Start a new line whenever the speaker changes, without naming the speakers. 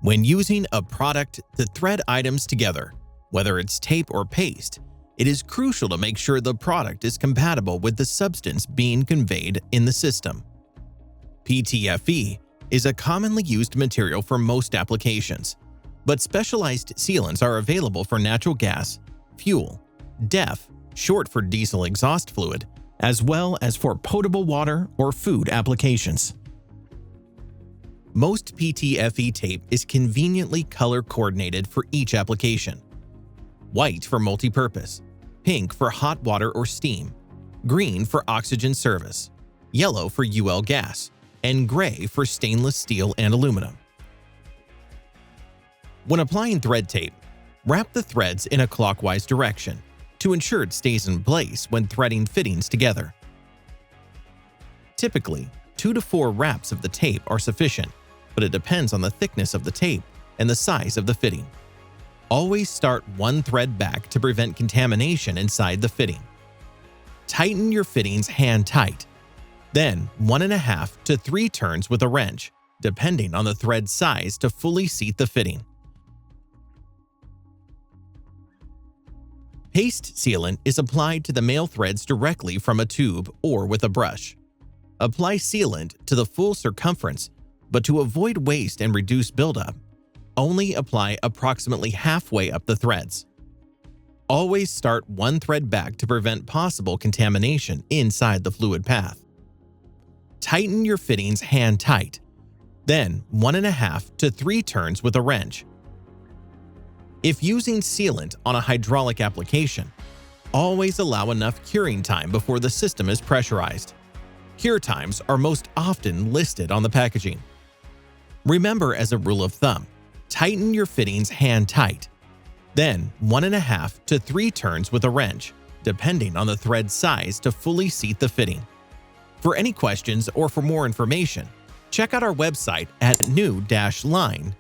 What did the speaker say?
When using a product to thread items together, whether it's tape or paste, it is crucial to make sure the product is compatible with the substance being conveyed in the system. PTFE is a commonly used material for most applications, but specialized sealants are available for natural gas, fuel, DEF, short for diesel exhaust fluid, as well as for potable water or food applications. Most PTFE tape is conveniently color-coordinated for each application. White for multi-purpose, pink for hot water or steam, green for oxygen service, yellow for UL gas, and gray for stainless steel and aluminum. When applying thread tape, wrap the threads in a clockwise direction to ensure it stays in place when threading fittings together. Typically, 2 to 4 wraps of the tape are sufficient, but it depends on the thickness of the tape and the size of the fitting. Always start one thread back to prevent contamination inside the fitting. Tighten your fittings hand tight, then 1.5 to 3 turns with a wrench, depending on the thread size to fully seat the fitting. Paste sealant is applied to the male threads directly from a tube or with a brush. Apply sealant to the full circumference, but to avoid waste and reduce buildup, only apply approximately halfway up the threads. Always start one thread back to prevent possible contamination inside the fluid path. Tighten your fittings hand tight, then 1.5 to 3 turns with a wrench. If using sealant on a hydraulic application, always allow enough curing time before the system is pressurized. Cure times are most often listed on the packaging. Remember, as a rule of thumb, tighten your fittings hand tight, then 1.5 to 3 turns with a wrench, depending on the thread size to fully seat the fitting. For any questions or for more information, check out our website at new-line.com.